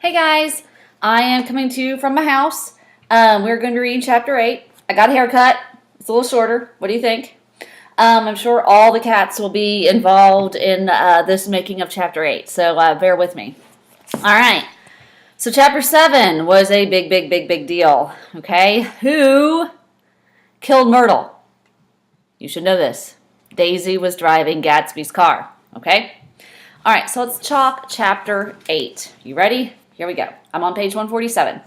Hey guys, I am coming to you from my house. We're going to read chapter 8. I got a haircut. It's a little shorter. What do you think? I'm sure all the cats will be involved in this making of chapter 8, so bear with me. All right. So chapter 7 was a big deal. Okay. Who killed Myrtle? You should know this. Daisy was driving Gatsby's car. Okay. All right. So let's talk chapter 8. You ready? Here we go. I'm on page 147.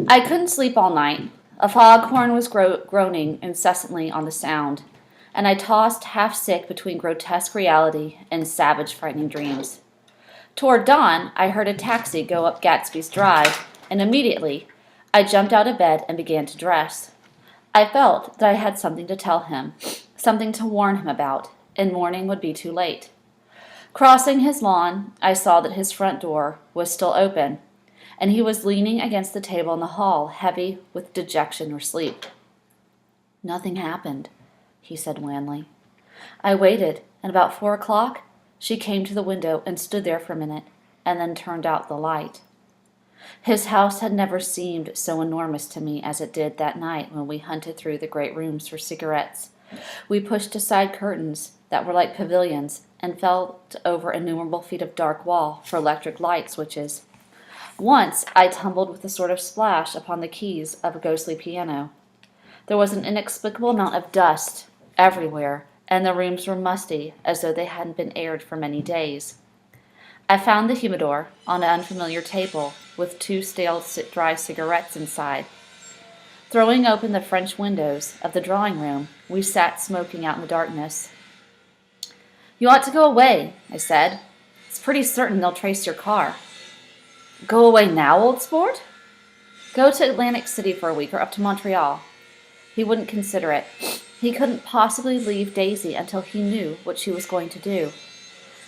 I couldn't sleep all night. A foghorn was groaning incessantly on the sound, and I tossed half sick between grotesque reality and savage, frightening dreams. Toward dawn, I heard a taxi go up Gatsby's drive, and immediately I jumped out of bed and began to dress. I felt that I had something to tell him, something to warn him about, and morning would be too late. Crossing his lawn, I saw that his front door was still open, and he was leaning against the table in the hall, heavy with dejection or sleep. "Nothing happened," he said wanly. I waited, and about 4 o'clock, she came to the window and stood there for a minute, and then turned out the light. His house had never seemed so enormous to me as it did that night when we hunted through the great rooms for cigarettes. We pushed aside curtains that were like pavilions and felt over innumerable feet of dark wall for electric light switches. Once I tumbled with a sort of splash upon the keys of a ghostly piano. There was an inexplicable amount of dust everywhere, and the rooms were musty as though they hadn't been aired for many days. I found the humidor on an unfamiliar table with 2 stale dry cigarettes inside. Throwing open the French windows of the drawing room, we sat smoking out in the darkness. "You ought to go away," I said. "It's pretty certain they'll trace your car." "Go away now, old sport?" "Go to Atlantic City for a week or up to Montreal." He wouldn't consider it. He couldn't possibly leave Daisy until he knew what she was going to do.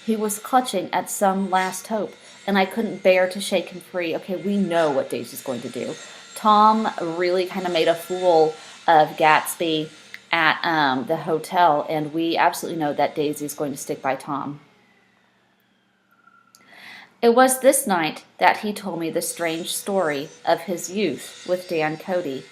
He was clutching at some last hope, and I couldn't bear to shake him free. Okay, we know what Daisy's going to do. Tom really kind of made a fool of Gatsby at the hotel, and we absolutely know that Daisy's going to stick by Tom. It was this night that he told me the strange story of his youth with Dan Cody.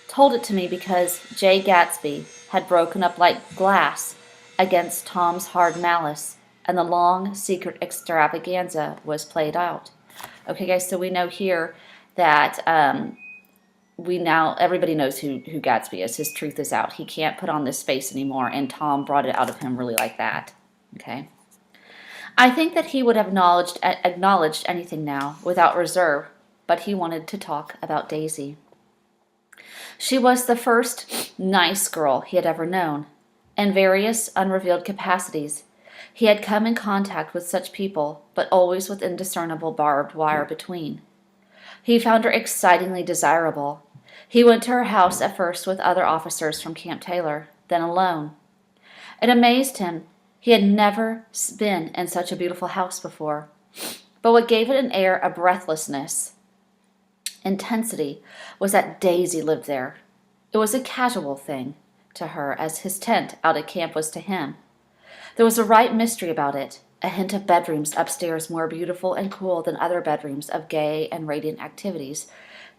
Told it to me because Jay Gatsby had broken up like glass against Tom's hard malice, and the long, secret extravaganza was played out. Okay, guys, so we know here that everybody knows who Gatsby is. His truth is out. He can't put on this face anymore, and Tom brought it out of him really like that. Okay. I think that he would have acknowledged anything now, without reserve, but he wanted to talk about Daisy. She was the first nice girl he had ever known. In various unrevealed capacities, he had come in contact with such people, but always with indiscernible barbed wire between. He found her excitingly desirable. He went to her house at first with other officers from Camp Taylor, then alone. It amazed him. He had never been in such a beautiful house before. But what gave it an air of breathlessness, intensity, was that Daisy lived there. It was a casual thing to her as his tent out at camp was to him. There was a right mystery about it, a hint of bedrooms upstairs more beautiful and cool than other bedrooms, of gay and radiant activities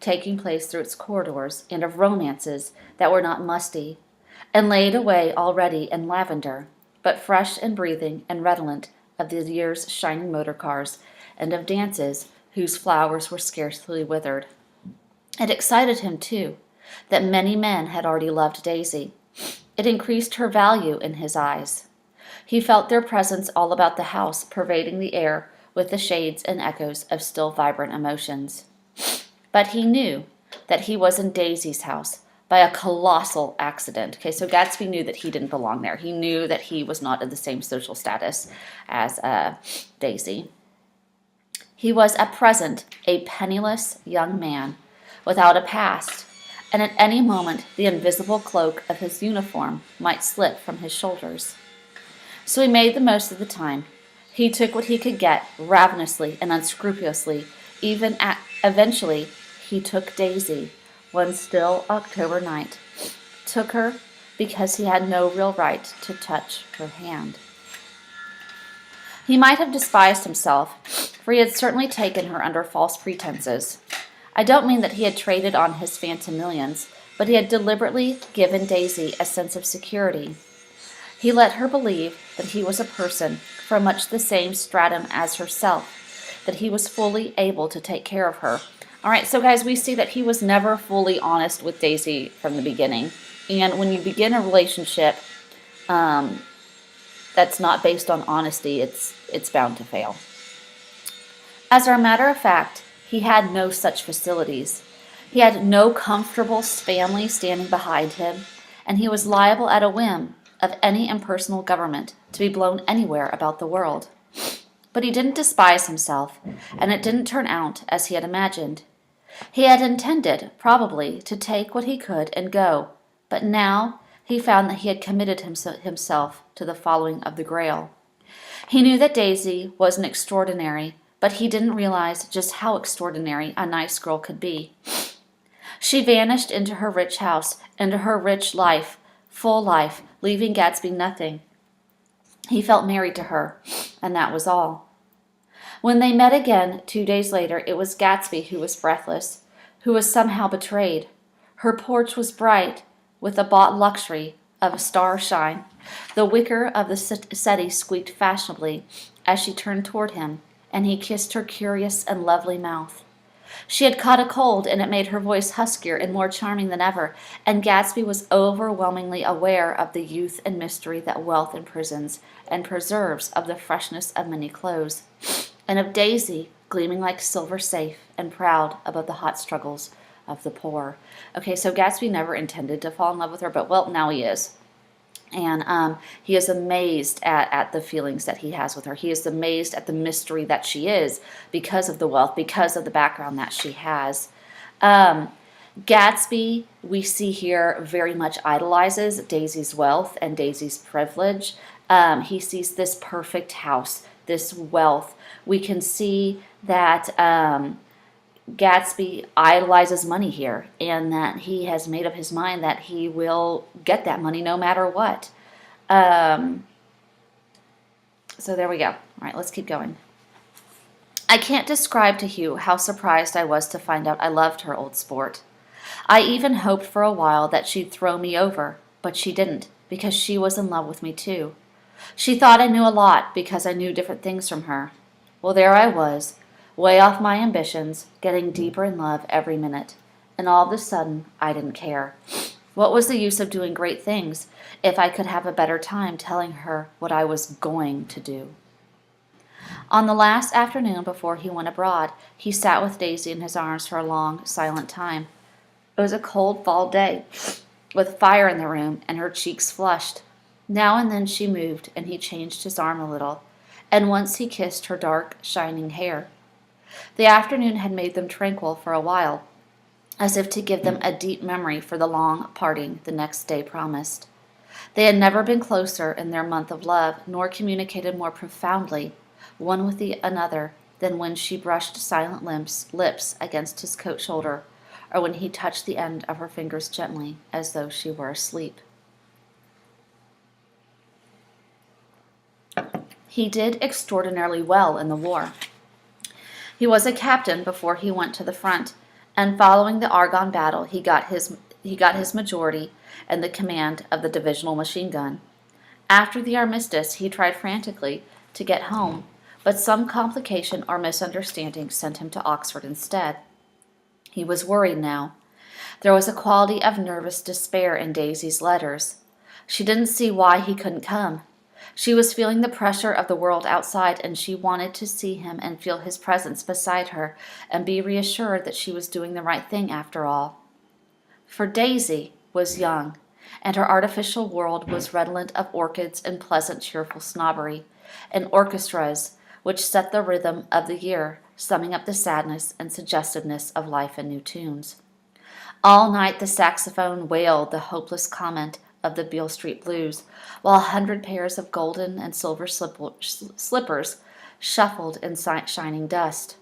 taking place through its corridors, and of romances that were not musty and laid away already in lavender, but fresh and breathing and redolent of the year's shining motor cars, and of dances whose flowers were scarcely withered. It excited him, too, that many men had already loved Daisy. It increased her value in his eyes. He felt their presence all about the house, pervading the air with the shades and echoes of still vibrant emotions. But he knew that he was in Daisy's house by a colossal accident. Okay, so Gatsby knew that he didn't belong there. He knew that he was not of the same social status as Daisy. He was at present a penniless young man without a past, and at any moment the invisible cloak of his uniform might slip from his shoulders. So he made the most of the time. He took what he could get ravenously and unscrupulously. Eventually, he took Daisy one still October night. Took her because he had no real right to touch her hand. He might have despised himself for he had certainly taken her under false pretenses. I don't mean that he had traded on his phantom millions, but he had deliberately given Daisy a sense of security. He let her believe that he was a person from much the same stratum as herself, that he was fully able to take care of her. All right, so guys, we see that he was never fully honest with Daisy from the beginning. And when you begin a relationship that's not based on honesty, it's bound to fail. As a matter of fact, he had no such facilities. He had no comfortable family standing behind him, and he was liable at a whim of any impersonal government to be blown anywhere about the world. But he didn't despise himself, and it didn't turn out as he had imagined. He had intended, probably, to take what he could and go, but now he found that he had committed himself to the following of the Grail. He knew that Daisy wasn't extraordinary, but he didn't realize just how extraordinary a nice girl could be. She vanished into her rich house, into her rich life, full life, leaving Gatsby nothing. He felt married to her, and that was all. When they met again 2 days later, it was Gatsby who was breathless, who was somehow betrayed. Her porch was bright with the bought luxury of a star shine. The wicker of the settee squeaked fashionably as she turned toward him, and he kissed her curious and lovely mouth. She had caught a cold, and it made her voice huskier and more charming than ever, and Gatsby was overwhelmingly aware of the youth and mystery that wealth imprisons and preserves, of the freshness of many clothes, and of Daisy gleaming like silver safe and proud above the hot struggles of the poor. Okay, so Gatsby never intended to fall in love with her, but well, now he is. And he is amazed at the feelings that he has with her. He is amazed at the mystery that she is because of the wealth, because of the background that she has. Gatsby, we see here, very much idolizes Daisy's wealth and Daisy's privilege. He sees this perfect house, this wealth. We can see that Gatsby idolizes money here, and that he has made up his mind that he will get that money no matter what. So there we go. All right, let's keep going. I can't describe to you how surprised I was to find out I loved her, old sport. I even hoped for a while that she'd throw me over, but she didn't, because she was in love with me too. She thought I knew a lot because I knew different things from her. Well, there I was, way off my ambitions, getting deeper in love every minute. And all of a sudden, I didn't care. What was the use of doing great things if I could have a better time telling her what I was going to do? On the last afternoon before he went abroad, he sat with Daisy in his arms for a long, silent time. It was a cold fall day, with fire in the room, and her cheeks flushed. Now and then she moved, and he changed his arm a little, and once he kissed her dark, shining hair. The afternoon had made them tranquil for a while, as if to give them a deep memory for the long parting the next day promised. They had never been closer in their month of love, nor communicated more profoundly, one with the another, than when she brushed silent lips against his coat shoulder, or when he touched the end of her fingers gently, as though she were asleep. He did extraordinarily well in the war. He was a captain before he went to the front, and following the Argonne battle, he got his majority and the command of the divisional machine gun. After the armistice, he tried frantically to get home, but some complication or misunderstanding sent him to Oxford instead. He was worried now. There was a quality of nervous despair in Daisy's letters. She didn't see why he couldn't come. She was feeling the pressure of the world outside, and she wanted to see him and feel his presence beside her and be reassured that she was doing the right thing after all. For Daisy was young, and her artificial world was redolent of orchids and pleasant, cheerful snobbery, and orchestras which set the rhythm of the year, summing up the sadness and suggestiveness of life in new tunes. All night the saxophone wailed the hopeless comment of the Beale Street Blues, while 100 pairs of golden and silver slippers shuffled in shining dust.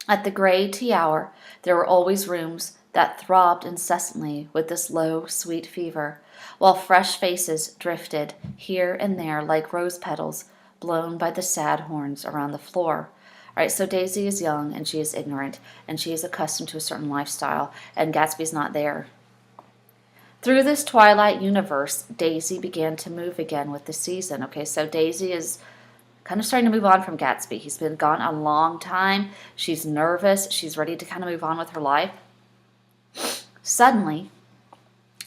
At the gray tea hour, there were always rooms that throbbed incessantly with this low, sweet fever, while fresh faces drifted here and there like rose petals blown by the sad horns around the floor, All right, so Daisy is young and she is ignorant and she is accustomed to a certain lifestyle, and Gatsby's not there. Through this twilight universe, Daisy began to move again with the season. Okay, so Daisy is kind of starting to move on from Gatsby. He's been gone a long time. She's nervous. She's ready to kind of move on with her life. Suddenly,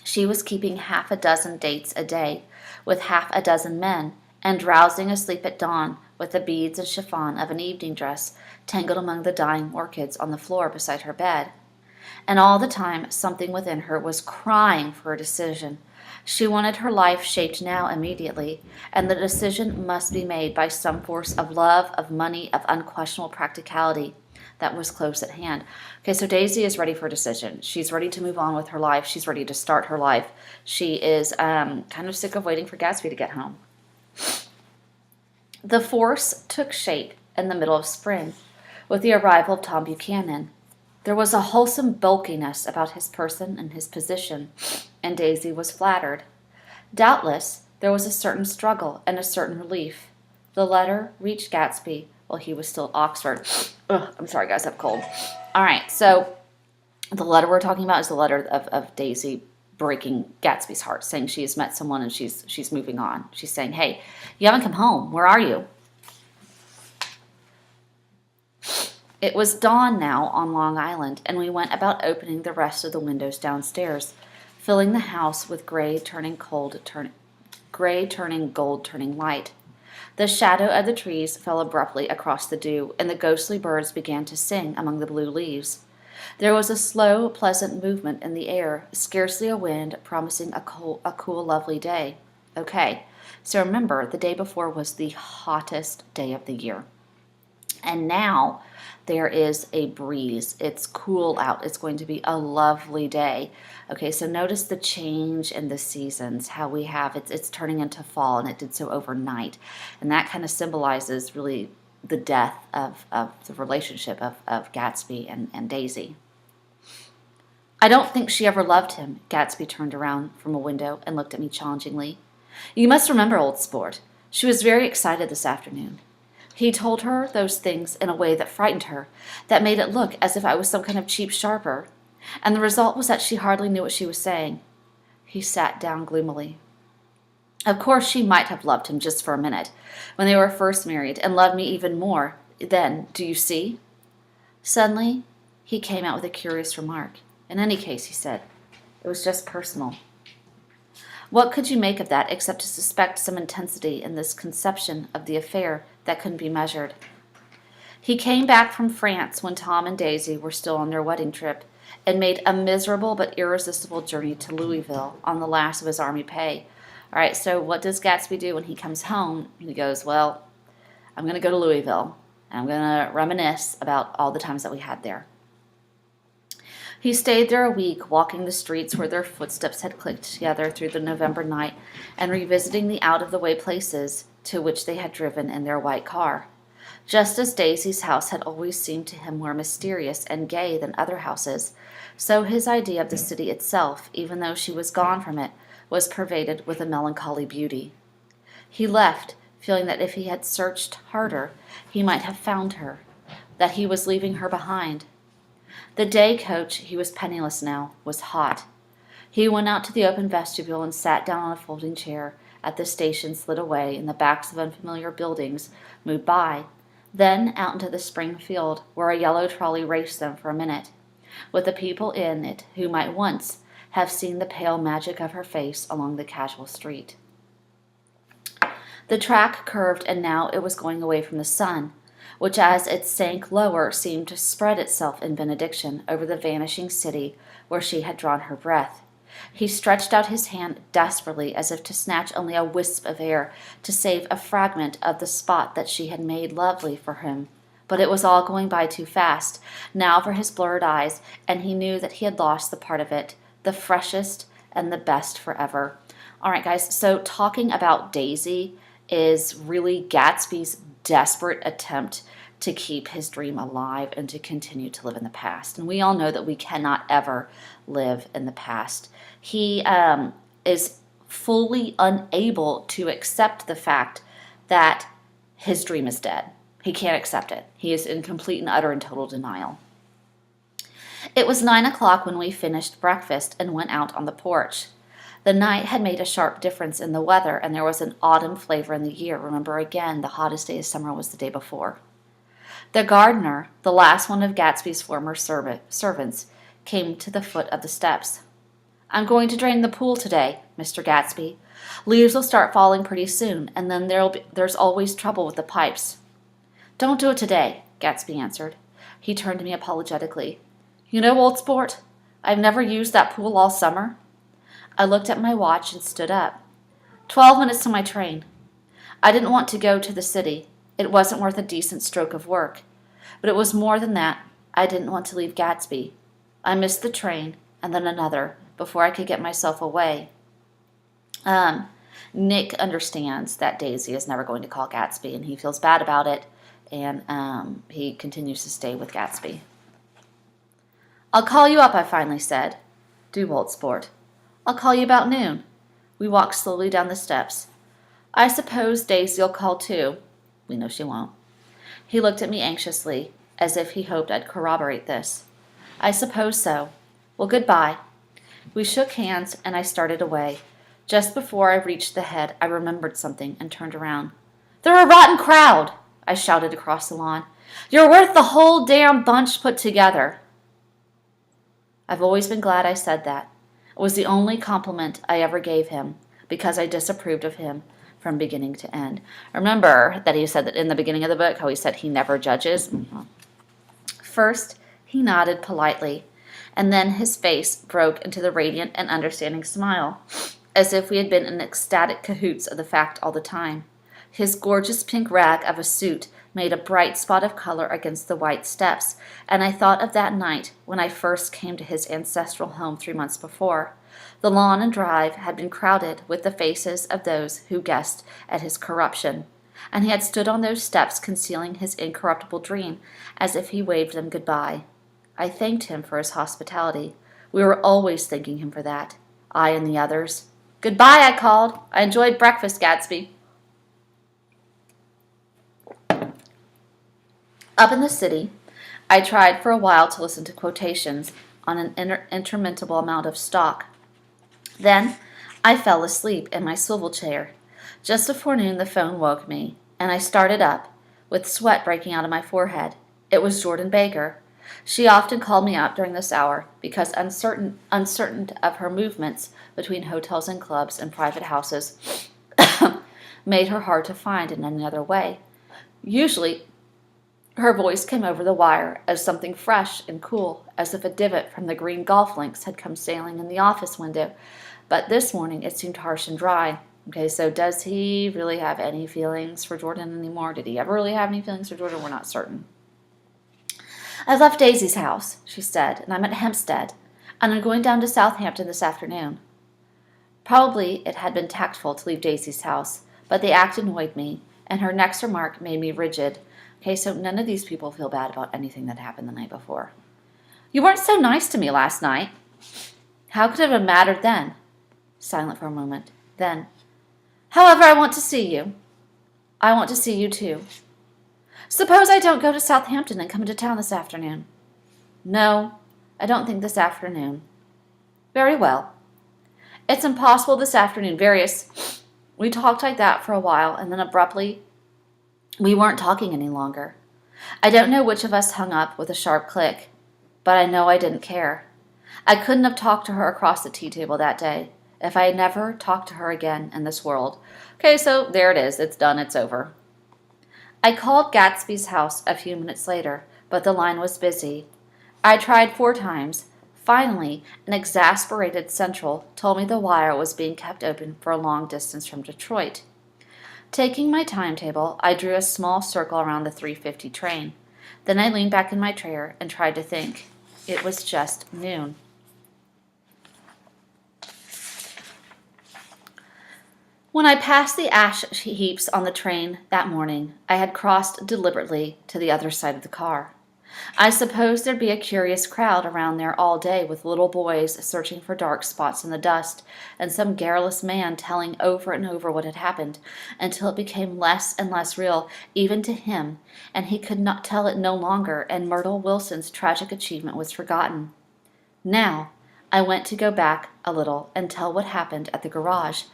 she was keeping half a dozen dates a day with half a dozen men and drowsing asleep at dawn with the beads and chiffon of an evening dress tangled among the dying orchids on the floor beside her bed. And all the time, something within her was crying for a decision. She wanted her life shaped now immediately, and the decision must be made by some force of love, of money, of unquestionable practicality that was close at hand. Okay, so Daisy is ready for a decision. She's ready to move on with her life. She's ready to start her life. She is kind of sick of waiting for Gatsby to get home. The force took shape in the middle of spring with the arrival of Tom Buchanan. There was a wholesome bulkiness about his person and his position, and Daisy was flattered. Doubtless, there was a certain struggle and a certain relief. The letter reached Gatsby while he was still at Oxford. Ugh, I'm sorry, guys, I have a cold. All right, so the letter we're talking about is the letter of Daisy breaking Gatsby's heart, saying she has met someone and she's moving on. She's saying, hey, you haven't come home. Where are you? It was dawn now on Long Island, and we went about opening the rest of the windows downstairs, filling the house with gray turning gold turning light. The shadow of the trees fell abruptly across the dew, and the ghostly birds began to sing among the blue leaves. There was a slow, pleasant movement in the air, scarcely a wind, promising a cool, lovely day. Okay, so remember, the day before was the hottest day of the year. And now there is a breeze. It's cool out. It's going to be a lovely day. Okay, so notice the change in the seasons, how we have it's turning into fall, and it did so overnight. And that kind of symbolizes really the death of the relationship of Gatsby and Daisy. I don't think she ever loved him. Gatsby turned around from a window and looked at me challengingly. You must remember, old sport, she was very excited this afternoon. He told her those things in a way that frightened her, that made it look as if I was some kind of cheap sharper, and the result was that she hardly knew what she was saying. He sat down gloomily. Of course she might have loved him just for a minute, when they were first married, and loved me even more then, do you see? Suddenly, he came out with a curious remark. In any case, he said, it was just personal. What could you make of that except to suspect some intensity in this conception of the affair that couldn't be measured? He came back from France when Tom and Daisy were still on their wedding trip, and made a miserable but irresistible journey to Louisville on the last of his army pay. All right, so what does Gatsby do when he comes home? He goes, well, I'm going to go to Louisville, and I'm going to reminisce about all the times that we had there. He stayed there a week, walking the streets where their footsteps had clicked together through the November night, and revisiting the out-of-the-way places to which they had driven in their white car. Just as Daisy's house had always seemed to him more mysterious and gay than other houses, so his idea of the city itself, even though she was gone from it, was pervaded with a melancholy beauty. He left, feeling that if he had searched harder, he might have found her, that he was leaving her behind. The day coach, he was penniless now, was hot. He went out to the open vestibule and sat down on a folding chair at the station slid away, and the backs of unfamiliar buildings moved by, then out into the spring field, where a yellow trolley raced them for a minute, with the people in it who might once have seen the pale magic of her face along the casual street. The track curved, and now it was going away from the sun, which as it sank lower seemed to spread itself in benediction over the vanishing city where she had drawn her breath. He stretched out his hand desperately, as if to snatch only a wisp of air, to save a fragment of the spot that she had made lovely for him. But it was all going by too fast, now for his blurred eyes, and he knew that he had lost the part of it, the freshest and the best forever. All right, guys, so talking about Daisy is really Gatsby's desperate attempt to keep his dream alive and to continue to live in the past. And we all know that we cannot ever live in the past. He is fully unable to accept the fact that his dream is dead. He can't accept it. He is in complete and utter and total denial. It was 9 o'clock when we finished breakfast and went out on the porch. The night had made a sharp difference in the weather, and there was an autumn flavor in the year. Remember again, the hottest day of summer was the day before. The gardener, the last one of Gatsby's former servants, came to the foot of the steps. "I'm going to drain the pool today, Mr. Gatsby. Leaves will start falling pretty soon, and then there's always trouble with the pipes." "Don't do it today," Gatsby answered. He turned to me apologetically. "You know, old sport, I've never used that pool all summer." I looked at my watch and stood up. 12 minutes to my train. I didn't want to go to the city. It wasn't worth a decent stroke of work. But it was more than that. I didn't want to leave Gatsby. I missed the train, and then another, before I could get myself away. Nick understands that Daisy is never going to call Gatsby, and he feels bad about it, and he continues to stay with Gatsby. "I'll call you up," I finally said. "Do, old sport." "I'll call you about noon." We walked slowly down the steps. "I suppose Daisy'll call too." "We know she won't." He looked at me anxiously, as if he hoped I'd corroborate this. "I suppose so. Well, goodbye." We shook hands, and I started away. Just before I reached the head, I remembered something and turned around. "They're a rotten crowd!" I shouted across the lawn. "You're worth the whole damn bunch put together." I've always been glad I said that. It was the only compliment I ever gave him, because I disapproved of him from beginning to end. Remember that he said that in the beginning of the book, how he said he never judges? First, he nodded politely, and then his face broke into the radiant and understanding smile, as if we had been in ecstatic cahoots of the fact all the time. His gorgeous pink rag of a suit made a bright spot of color against the white steps, and I thought of that night when I first came to his ancestral home 3 months before. The lawn and drive had been crowded with the faces of those who guessed at his corruption, and he had stood on those steps concealing his incorruptible dream as if he waved them goodbye. I thanked him for his hospitality. We were always thanking him for that, I and the others. "Goodbye," I called. "I enjoyed breakfast, Gatsby." Up in the city, I tried for a while to listen to quotations on an interminable amount of stock. Then I fell asleep in my swivel chair. Just before noon, the phone woke me, and I started up, with sweat breaking out of my forehead. It was Jordan Baker. She often called me up during this hour because uncertain of her movements between hotels and clubs and private houses made her hard to find in any other way. Usually, her voice came over the wire as something fresh and cool, as if a divot from the green golf links had come sailing in the office window. But this morning it seemed harsh and dry. Okay, so does he really have any feelings for Jordan anymore? Did he ever really have any feelings for Jordan? We're not certain. "I've left Daisy's house," she said, "and I'm at Hempstead, and I'm going down to Southampton this afternoon." Probably it had been tactful to leave Daisy's house, but the act annoyed me, and her next remark made me rigid. Okay, so none of these people feel bad about anything that happened the night before. "You weren't so nice to me last night." "How could it have mattered then?" Silent for a moment. Then, "However, I want to see you." "I want to see you too." "Suppose I don't go to Southampton and come into town this afternoon?" "No, I don't think this afternoon." "Very well." "It's impossible this afternoon. We talked like that for a while, and then abruptly, we weren't talking any longer. I don't know which of us hung up with a sharp click, but I know I didn't care. I couldn't have talked to her across the tea table that day if I had never talked to her again in this world. Okay, so there it is. It's done. It's over. I called Gatsby's house a few minutes later, but the line was busy. I tried 4 times. Finally, an exasperated central told me the wire was being kept open for a long distance from Detroit. Taking my timetable, I drew a small circle around the 3:50 train. Then I leaned back in my chair and tried to think. It was just noon. When I passed the ash heaps on the train that morning, I had crossed deliberately to the other side of the car. I suppose there'd be a curious crowd around there all day with little boys searching for dark spots in the dust, and some garrulous man telling over and over what had happened, until it became less and less real, even to him, and he could not tell it no longer, and Myrtle Wilson's tragic achievement was forgotten. Now, I went to go back a little and tell what happened at the garage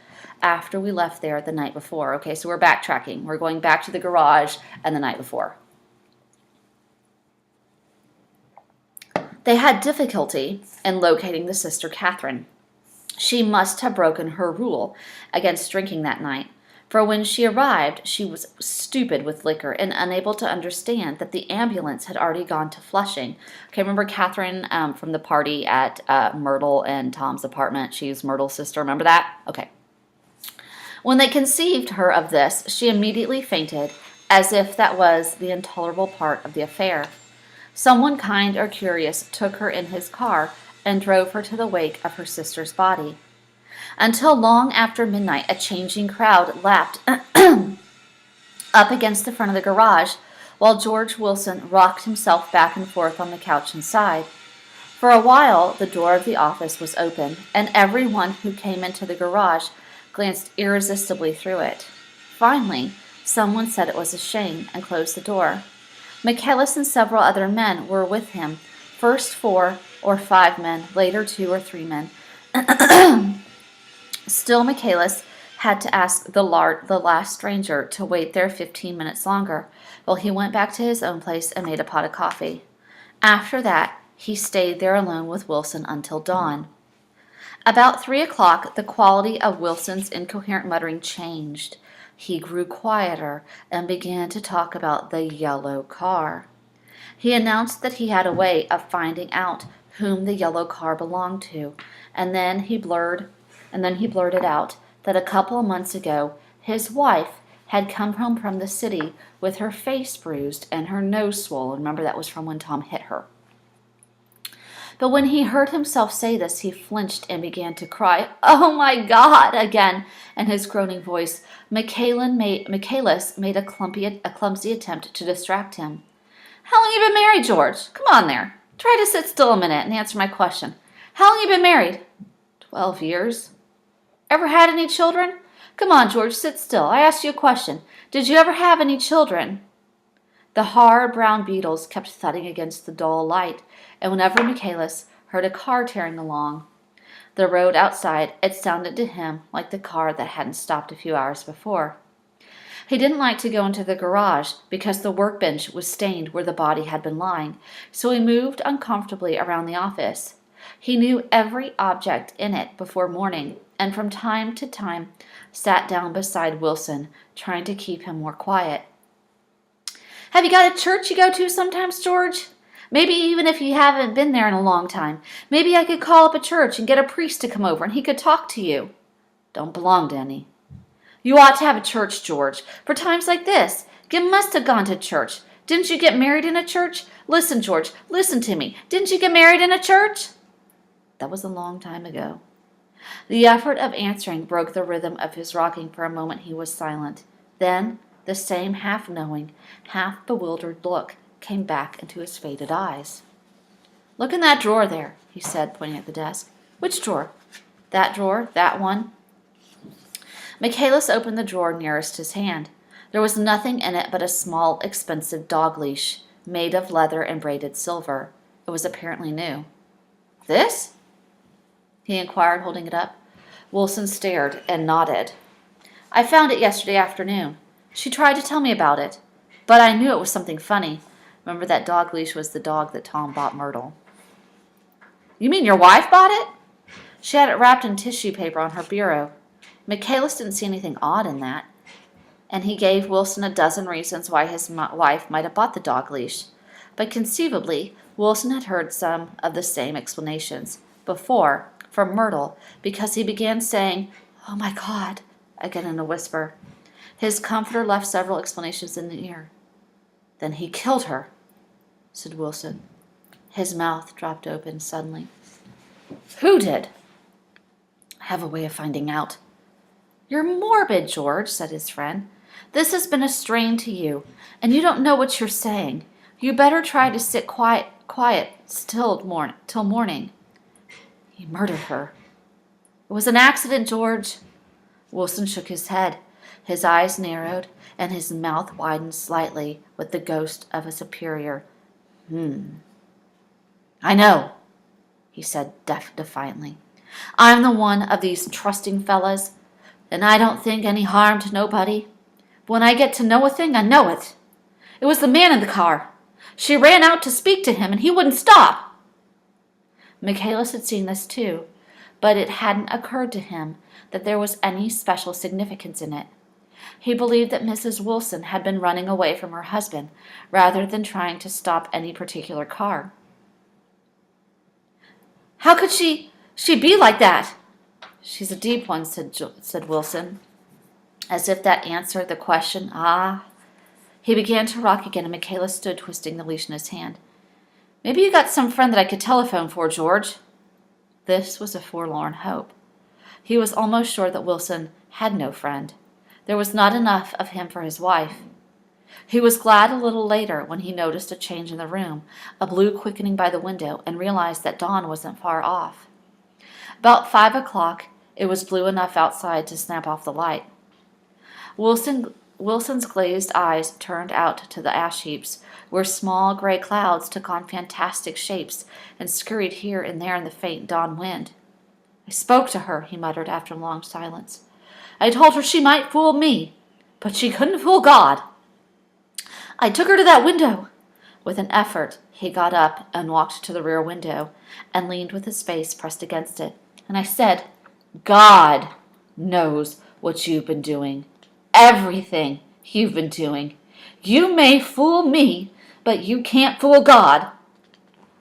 after we left there the night before. Okay, so we're backtracking. We're going back to the garage and the night before. They had difficulty in locating the sister Catherine. She must have broken her rule against drinking that night, for when she arrived she was stupid with liquor and unable to understand that the ambulance had already gone to Flushing. Okay, remember Catherine from the party at Myrtle and Tom's apartment? She's Myrtle's sister, remember that? Okay. When they conceived her of this, she immediately fainted, as if that was the intolerable part of the affair. Someone kind or curious took her in his car and drove her to the wake of her sister's body. Until long after midnight, a changing crowd lapped up against the front of the garage, while George Wilson rocked himself back and forth on the couch inside. For a while, the door of the office was open, and everyone who came into the garage glanced irresistibly through it. Finally, someone said it was a shame and closed the door. Michaelis and several other men were with him, first 4 or 5 men, later 2 or 3 men. Still, Michaelis had to ask the last stranger to wait there 15 minutes longer, while he went back to his own place and made a pot of coffee. After that, he stayed there alone with Wilson until dawn. About 3 o'clock, the quality of Wilson's incoherent muttering changed. He grew quieter and began to talk about the yellow car. He announced that he had a way of finding out whom the yellow car belonged to, and then he blurted out that a couple of months ago his wife had come home from the city with her face bruised and her nose swollen. Remember, that was from when Tom hit her. But when he heard himself say this, he flinched and began to cry, "Oh, my God!" again, in his groaning voice. Michaelis made a clumsy attempt to distract him. "How long have you been married, George? Come on there. Try to sit still a minute and answer my question. How long have you been married?" 12 years. "Ever had any children?" "Come on, George, sit still. I asked you a question. Did you ever have any children?" The hard brown beetles kept thudding against the dull light, and whenever Michaelis heard a car tearing along the road outside, it sounded to him like the car that hadn't stopped a few hours before. He didn't like to go into the garage because the workbench was stained where the body had been lying, so he moved uncomfortably around the office. He knew every object in it before morning, and from time to time sat down beside Wilson, trying to keep him more quiet. "Have you got a church you go to sometimes, George? Maybe even if you haven't been there in a long time. Maybe I could call up a church and get a priest to come over and he could talk to you." "Don't belong to any." "You ought to have a church, George, for times like this. You must have gone to church. Didn't you get married in a church? Listen, George, listen to me. Didn't you get married in a church?" That was a long time ago. The effort of answering broke the rhythm of his rocking. For a moment he was silent. Then the same half-knowing, half-bewildered look came back into his faded eyes. "Look in that drawer there," he said, pointing at the desk. "Which drawer?" "That drawer, that one." Michaelis opened the drawer nearest his hand. There was nothing in it but a small, expensive dog leash, made of leather and braided silver. It was apparently new. "This?" he inquired, holding it up. Wilson stared and nodded. "I found it yesterday afternoon. She tried to tell me about it, but I knew it was something funny. Remember, that dog leash was the dog that Tom bought Myrtle." "You mean your wife bought it?" "She had it wrapped in tissue paper on her bureau." Michaelis didn't see anything odd in that, and he gave Wilson a dozen reasons why his wife might have bought the dog leash. But conceivably, Wilson had heard some of the same explanations before from Myrtle, because he began saying, "Oh, my God," again in a whisper. His comforter left several explanations in the ear. "Then he killed her," said Wilson. His mouth dropped open suddenly. "Who did?" "I have a way of finding out." "You're morbid, George," said his friend. "This has been a strain to you, and you don't know what you're saying. You better try to sit quiet till morning. He murdered her. It was an accident, George. Wilson shook his head. His eyes narrowed, and his mouth widened slightly with the ghost of a superior. I know, he said defiantly. I'm the one of these trusting fellas, and I don't think any harm to nobody. But when I get to know a thing, I know it. It was the man in the car. She ran out to speak to him, and he wouldn't stop. Michaelis had seen this too, but it hadn't occurred to him that there was any special significance in it. He believed that Mrs. Wilson had been running away from her husband rather than trying to stop any particular car. How could she be like that? She's a deep one, said Wilson, as if that answered the question. He began to rock again, and Michaelis stood twisting the leash in his hand. Maybe you got some friend that I could telephone for, George. This was a forlorn hope. He was almost sure that Wilson had no friend. There was not enough of him for his wife. He was glad a little later when he noticed a change in the room, a blue quickening by the window, and realized that dawn wasn't far off. About 5 o'clock, it was blue enough outside to snap off the light. Wilson's glazed eyes turned out to the ash heaps, where small gray clouds took on fantastic shapes and scurried here and there in the faint dawn wind. I spoke to her, he muttered after a long silence. I told her she might fool me, but she couldn't fool God. I took her to that window. With an effort, he got up and walked to the rear window and leaned with his face pressed against it. And I said, God knows what you've been doing. Everything you've been doing. You may fool me, but you can't fool God.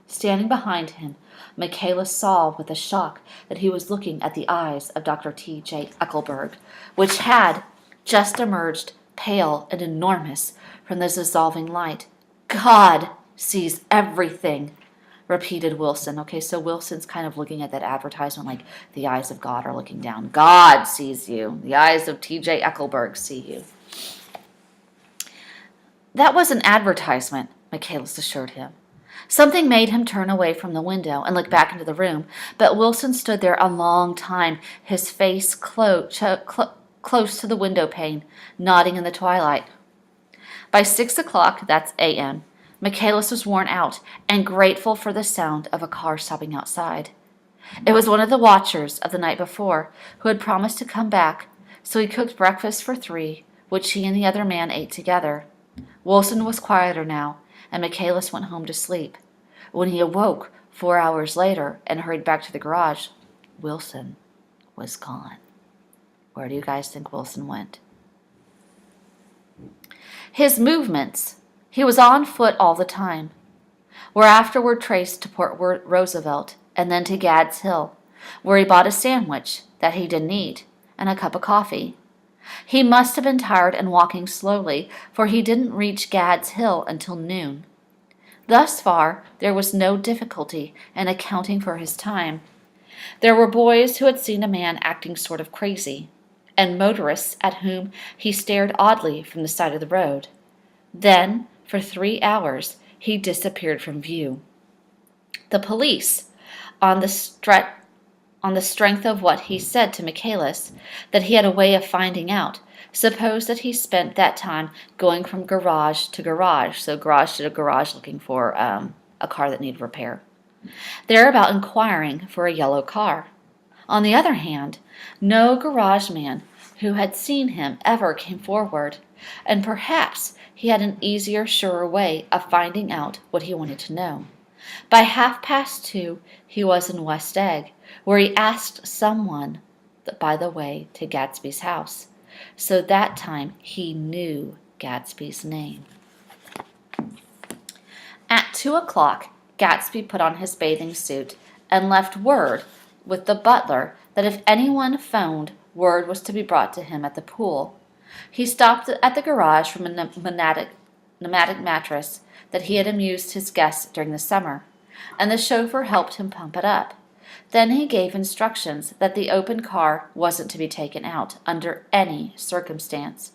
Standing behind him, Michaelis saw with a shock that he was looking at the eyes of Dr. T.J. Eckelberg, which had just emerged, pale and enormous, from the dissolving light. God sees everything, repeated Wilson. Okay, so Wilson's kind of looking at that advertisement like the eyes of God are looking down. God sees you. The eyes of T.J. Eckelberg see you. That was an advertisement, Michaelis assured him. Something made him turn away from the window and look back into the room, but Wilson stood there a long time, his face close to the window pane, nodding in the twilight. By 6 o'clock, that's a.m., Michaelis was worn out and grateful for the sound of a car stopping outside. It was one of the watchers of the night before who had promised to come back, so he cooked breakfast for 3, which he and the other man ate together. Wilson was quieter now, and Michaelis went home to sleep. When he awoke 4 hours later and hurried back to the garage, Wilson was gone. Where do you guys think Wilson went? His movements, he was on foot all the time, were afterward traced to Port Roosevelt and then to Gad's Hill, where he bought a sandwich that he didn't eat and a cup of coffee. He must have been tired and walking slowly, for he didn't reach Gad's Hill until noon. Thus far, there was no difficulty in accounting for his time. There were boys who had seen a man acting sort of crazy, and motorists at whom he stared oddly from the side of the road. Then, for 3 hours, he disappeared from view. The police, on the strength of what he said to Michaelis, that he had a way of finding out, supposed that he spent that time going from garage to garage, so garage to garage looking for a car that needed repair. Thereabout inquiring for a yellow car. On the other hand, no garage man who had seen him ever came forward, and perhaps he had an easier, surer way of finding out what he wanted to know. By 2:30, he was in West Egg, where he asked someone by the way to Gatsby's house. So that time he knew Gatsby's name. At 2 o'clock, Gatsby put on his bathing suit and left word with the butler that if anyone phoned, word was to be brought to him at the pool. He stopped at the garage from a pneumatic mattress that he had amused his guests during the summer, and the chauffeur helped him pump it up. Then he gave instructions that the open car wasn't to be taken out under any circumstance.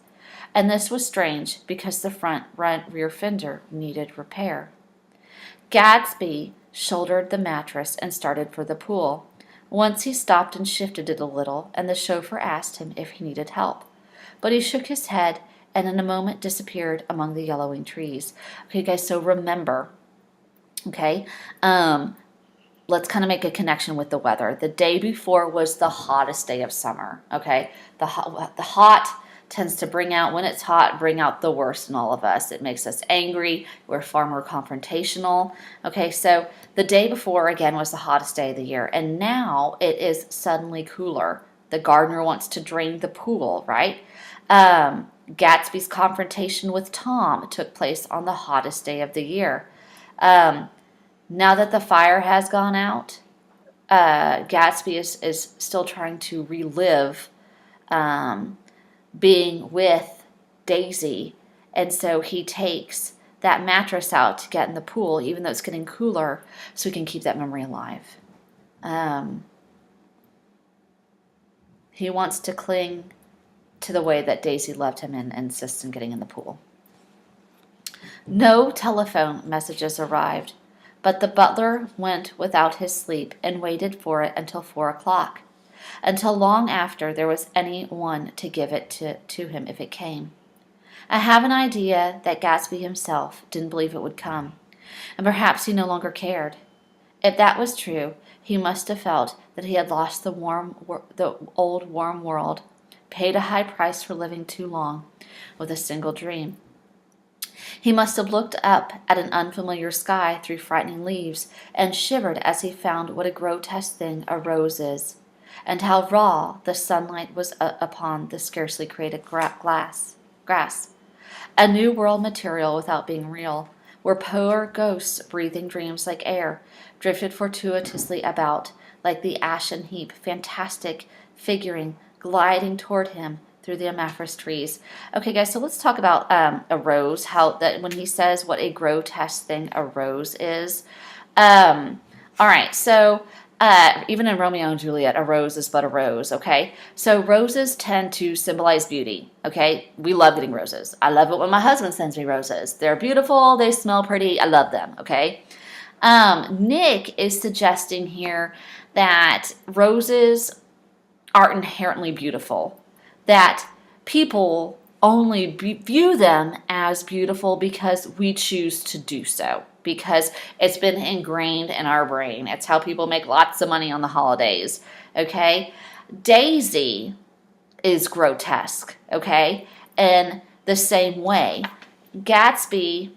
and this was strange because the front rear fender needed repair. Gatsby shouldered the mattress and started for the pool. Once he stopped and shifted it a little, and the chauffeur asked him if he needed help. But he shook his head and in a moment disappeared among the yellowing trees. Okay, guys, so remember, okay, let's kind of make a connection with the weather. The day before was the hottest day of summer, okay? The hot tends to bring out, when it's hot, bring out the worst in all of us. It makes us angry. We're far more confrontational. Okay, so the day before, again, was the hottest day of the year. And now it is suddenly cooler. The gardener wants to drain the pool, right? Gatsby's confrontation with Tom took place on the hottest day of the year. Now that the fire has gone out, Gatsby is still trying to relive being with Daisy. And so he takes that mattress out to get in the pool, even though it's getting cooler, so he can keep that memory alive. He wants to cling to the way that Daisy loved him and insists on getting in the pool. No telephone messages arrived, but the butler went without his sleep and waited for it until 4 o'clock, until long after there was any one to give it to him if it came. I have an idea that Gatsby himself didn't believe it would come, and perhaps he no longer cared. If that was true, he must have felt that he had lost the old warm world, paid a high price for living too long with a single dream. He must have looked up at an unfamiliar sky through frightening leaves and shivered as he found what a grotesque thing a rose is, and how raw the sunlight was upon the scarcely created grass. A new world material without being real, where poor ghosts breathing dreams like air drifted fortuitously about, like the ashen heap, fantastic figuring gliding toward him through the amaphris trees. Okay, guys, so let's talk about a rose, how that when he says what a grotesque thing a rose is. All right, so even in Romeo and Juliet, a rose is but a rose, okay? So roses tend to symbolize beauty, okay? We love getting roses. I love it when my husband sends me roses. They're beautiful, they smell pretty, I love them, okay? Nick is suggesting here that roses are inherently beautiful, that people only view them as beautiful because we choose to do so, because it's been ingrained in our brain. It's how people make lots of money on the holidays, okay? Daisy is grotesque, okay? In the same way, Gatsby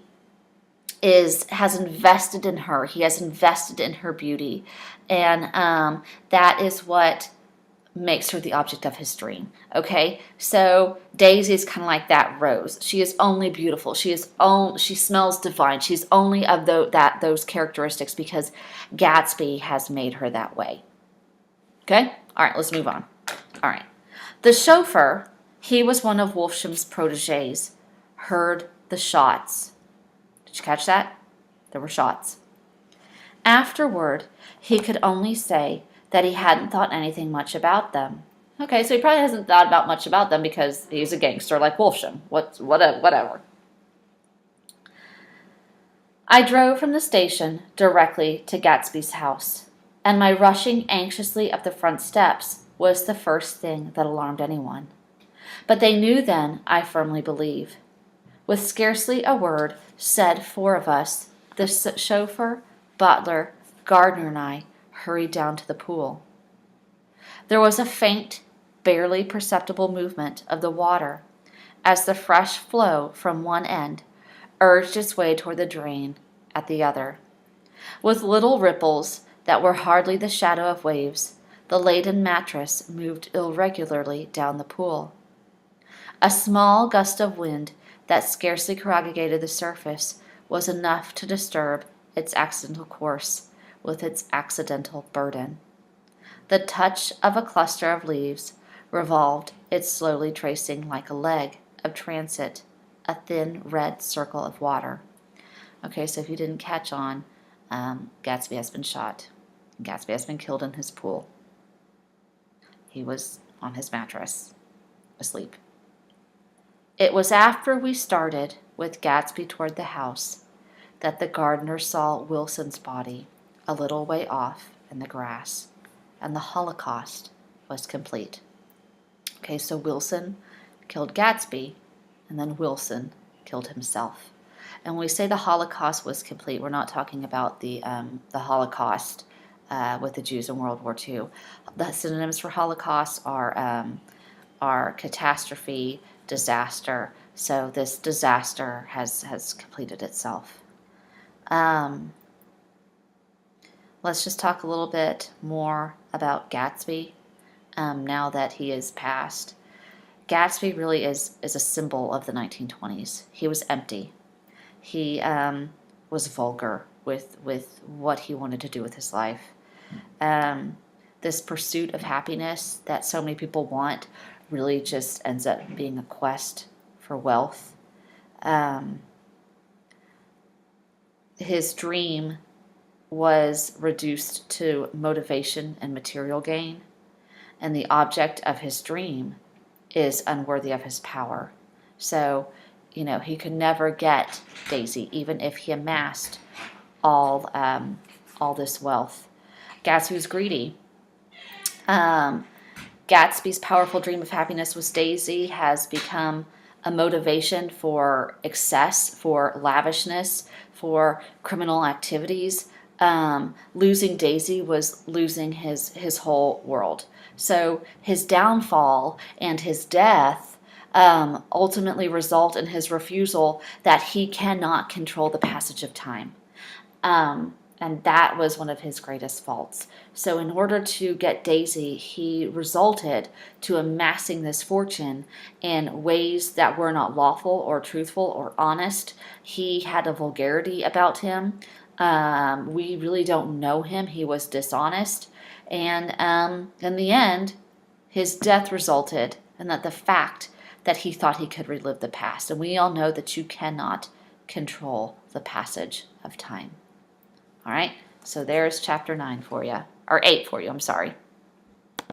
has invested in her. He has invested in her beauty, and that is what makes her the object of his dream. Okay, so Daisy is kind of like that rose. She is only beautiful. She smells divine. She's only of those characteristics because Gatsby has made her that way. Okay, all right, let's move on. All right, the chauffeur, he was one of Wolfsham's proteges, heard the shots. Did you catch that? There were shots. Afterward, he could only say that he hadn't thought anything much about them. Okay, so he probably hasn't thought about much about them because he's a gangster like Wolfsham. Whatever. I drove from the station directly to Gatsby's house, and my rushing anxiously up the front steps was the first thing that alarmed anyone. But they knew then, I firmly believe. With scarcely a word said, 4 of us, the chauffeur, butler, gardener, and I, hurried down to the pool. There was a faint, barely perceptible movement of the water as the fresh flow from one end urged its way toward the drain at the other. With little ripples that were hardly the shadow of waves, the laden mattress moved irregularly down the pool. A small gust of wind that scarcely corrugated the surface was enough to disturb its accidental course with its accidental burden. The touch of a cluster of leaves revolved it slowly, tracing like a leg of transit a thin red circle of water. Okay, so if you didn't catch on, Gatsby has been shot. Gatsby has been killed in his pool. He was on his mattress, asleep. It was after we started with Gatsby toward the house that the gardener saw Wilson's body a little way off in the grass, and the Holocaust was complete. Okay, so Wilson killed Gatsby, and then Wilson killed himself. And when we say the Holocaust was complete, we're not talking about the Holocaust with the Jews in World War II. The synonyms for Holocaust are catastrophe, disaster. So this disaster has completed itself. Let's just talk a little bit more about Gatsby now that he is passed. Gatsby really is a symbol of the 1920s. He was empty. He was vulgar with what he wanted to do with his life. This pursuit of happiness that so many people want really just ends up being a quest for wealth. His dream was reduced to motivation and material gain, and the object of his dream is unworthy of his power. So, he could never get Daisy, even if he amassed all this wealth. Gatsby was greedy. Gatsby's powerful dream of happiness with Daisy has become a motivation for excess, for lavishness, for criminal activities. Losing Daisy was losing his whole world. So his downfall and his death ultimately result in his refusal that he cannot control the passage of time. And that was one of his greatest faults. So in order to get Daisy, he resorted to amassing this fortune in ways that were not lawful or truthful or honest. He had a vulgarity about him. We really don't know him. He was dishonest. And in the end, his death resulted in the fact that he thought he could relive the past. And we all know that you cannot control the passage of time. All right, so there's chapter 9 for you, or 8 for you, I'm sorry.